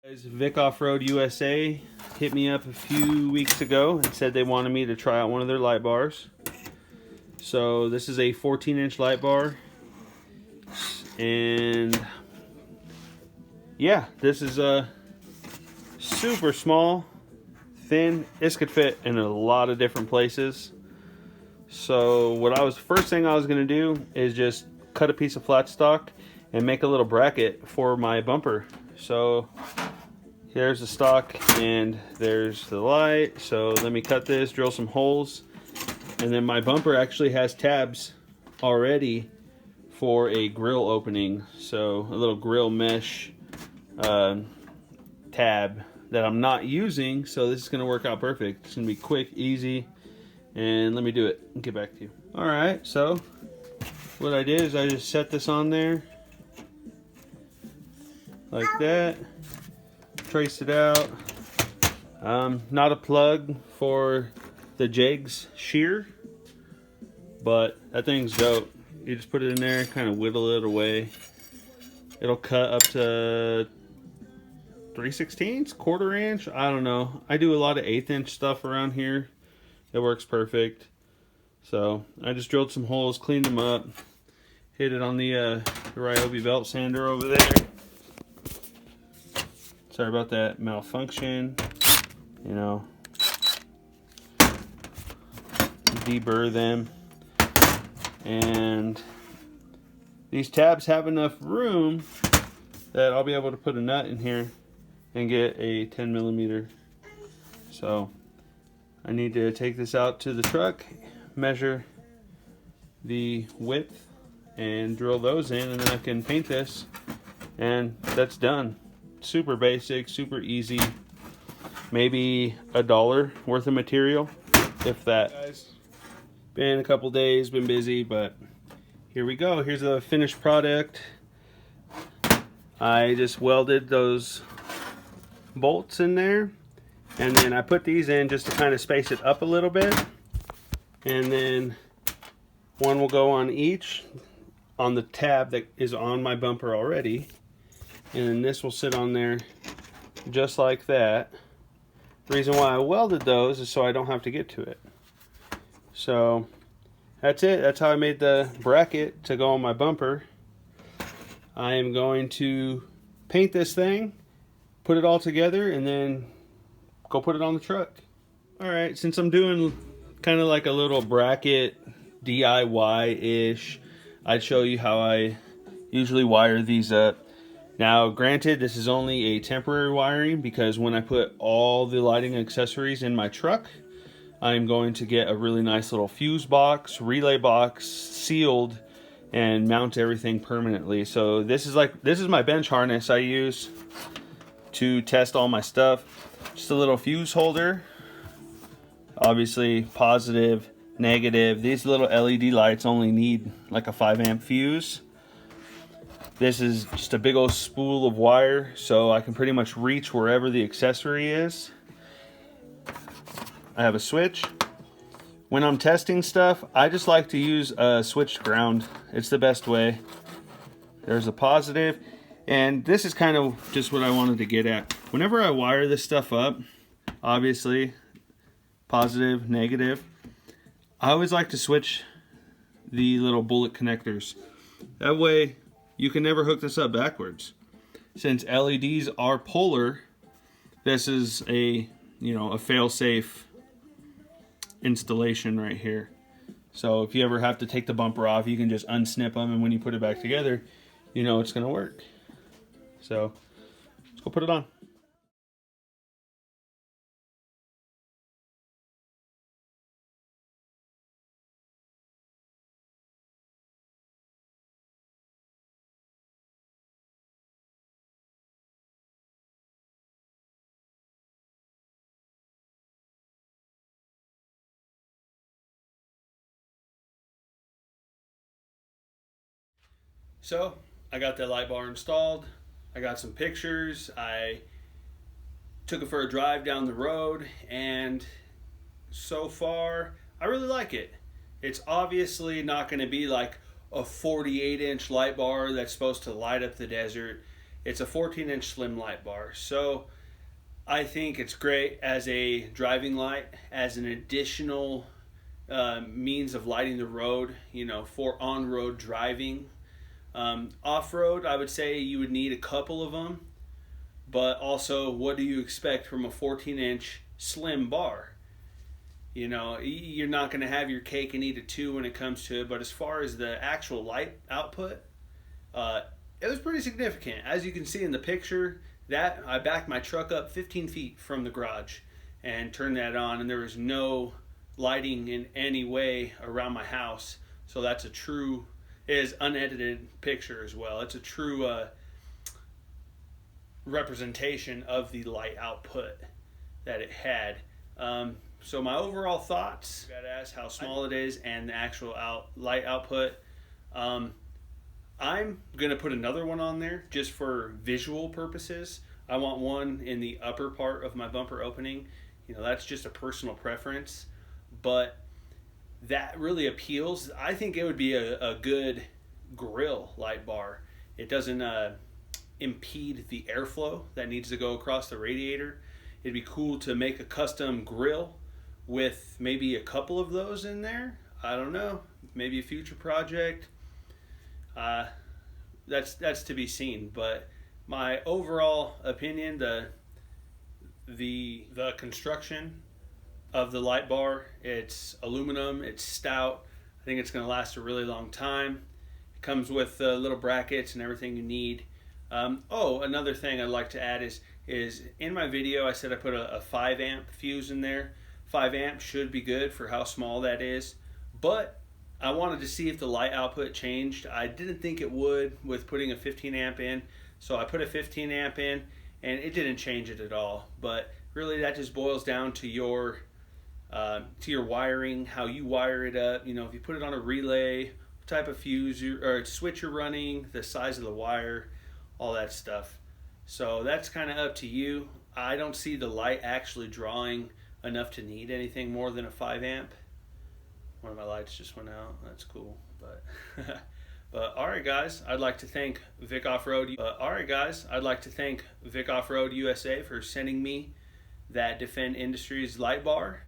Vic Off-Road USA hit me up a few weeks ago and said they wanted me to try out one of their light bars. So this is a 14-inch light bar, and yeah, this is a super small, thin. This could fit in a lot of different places. So first thing I was gonna do is just cut a piece of flat stock and make a little bracket for my bumper. So here's the stock and there's the light. So let me cut this, drill some holes, and then my bumper actually has tabs already for a grill opening. So a little grill mesh tab that I'm not using, so this is gonna work out perfect. It's gonna be quick, easy, and let me do it and get back to you. All right, so what I did is I just set this on there like that, traced it out. Not a plug for the Jegs shear, but that thing's dope. You just put it in there, kind of whittle it away. It'll cut up to 3/16, quarter inch, I don't know. I do a lot of 1/8 inch stuff around here. It works perfect. So I just drilled some holes, cleaned them up, hit it on the Ryobi belt sander over there. Sorry about that malfunction. You know, deburr them. And these tabs have enough room that I'll be able to put a nut in here and get a 10mm. So I need to take this out to the truck, measure the width, and drill those in, and then I can paint this, and that's done. Super basic, super easy. Maybe $1 worth of material, if that. Guys, been a couple days, been busy, but here we go. Here's the finished product. I just welded those bolts in there, and then I put these in just to kind of space it up a little bit, and then one will go on each on the tab that is on my bumper already, and then this will sit on there just like that. The reason why I welded those is so I don't have to get to it. So that's it. That's how I made the bracket to go on my bumper. I am going to paint this thing, put it all together, and then go put it on the truck. Alright, since I'm doing kind of like a little bracket DIY-ish, I'd show you how I usually wire these up. Now granted, this is only a temporary wiring, because when I put all the lighting accessories in my truck, I'm going to get a really nice little fuse box, relay box, sealed, and mount everything permanently. So this is my bench harness I use to test all my stuff. Just a little fuse holder, obviously positive, negative. These little LED lights only need like a 5-amp fuse. This is just a big old spool of wire, so I can pretty much reach wherever the accessory is. I have a switch. When I'm testing stuff, I just like to use a switched ground. It's the best way. There's a positive, and this is kind of just what I wanted to get at. Whenever I wire this stuff up, obviously positive, negative, I always like to switch the little bullet connectors. That way you can never hook this up backwards. Since LEDs are polar, this is a fail-safe installation right here. So if you ever have to take the bumper off, you can just unsnip them, and when you put it back together, you know it's gonna work. So let's go put it on. So I got that light bar installed. I got some pictures. I took it for a drive down the road, and so far I really like it. It's obviously not going to be like a 48-inch light bar that's supposed to light up the desert. It's a 14-inch slim light bar. So I think it's great as a driving light, as an additional means of lighting the road, you know, for on-road driving. Off-road, I would say you would need a couple of them, but also, what do you expect from a 14-inch slim bar? You know, you're not going to have your cake and eat it too when it comes to it, but as far as the actual light output, it was pretty significant. As you can see in the picture, that I backed my truck up 15 feet from the garage and turned that on, and there was no lighting in any way around my house. So that's a true, it is unedited picture as well. It's a true representation of the light output that it had. So my overall thoughts, I got to ask how small it is and the actual light output. I'm going to put another one on there just for visual purposes. I want one in the upper part of my bumper opening. You know, that's just a personal preference, but that really appeals. I think it would be a good grill light bar. It doesn't impede the airflow that needs to go across the radiator. It'd be cool to make a custom grill with maybe a couple of those in there. I don't know, maybe a future project. That's to be seen. But my overall opinion, the construction of the light bar, it's aluminum, it's stout. I think it's going to last a really long time. It comes with little brackets and everything you need. Another thing I'd like to add is in my video I said I put a 5 amp fuse in there. 5 amp should be good for how small that is, but I wanted to see if the light output changed. I didn't think it would with putting a 15 amp in, so I put a 15 amp in and it didn't change it at all. But really that just boils down to your wiring, how you wire it up. You know, if you put it on a relay, what type of fuse or switch you're running, the size of the wire, all that stuff. So that's kind of up to you. I don't see the light actually drawing enough to need anything more than a 5 amp. One of my lights just went out. That's cool. But all right, guys, I'd like to thank Vic Offroad. USA for sending me that Defend Industries light bar.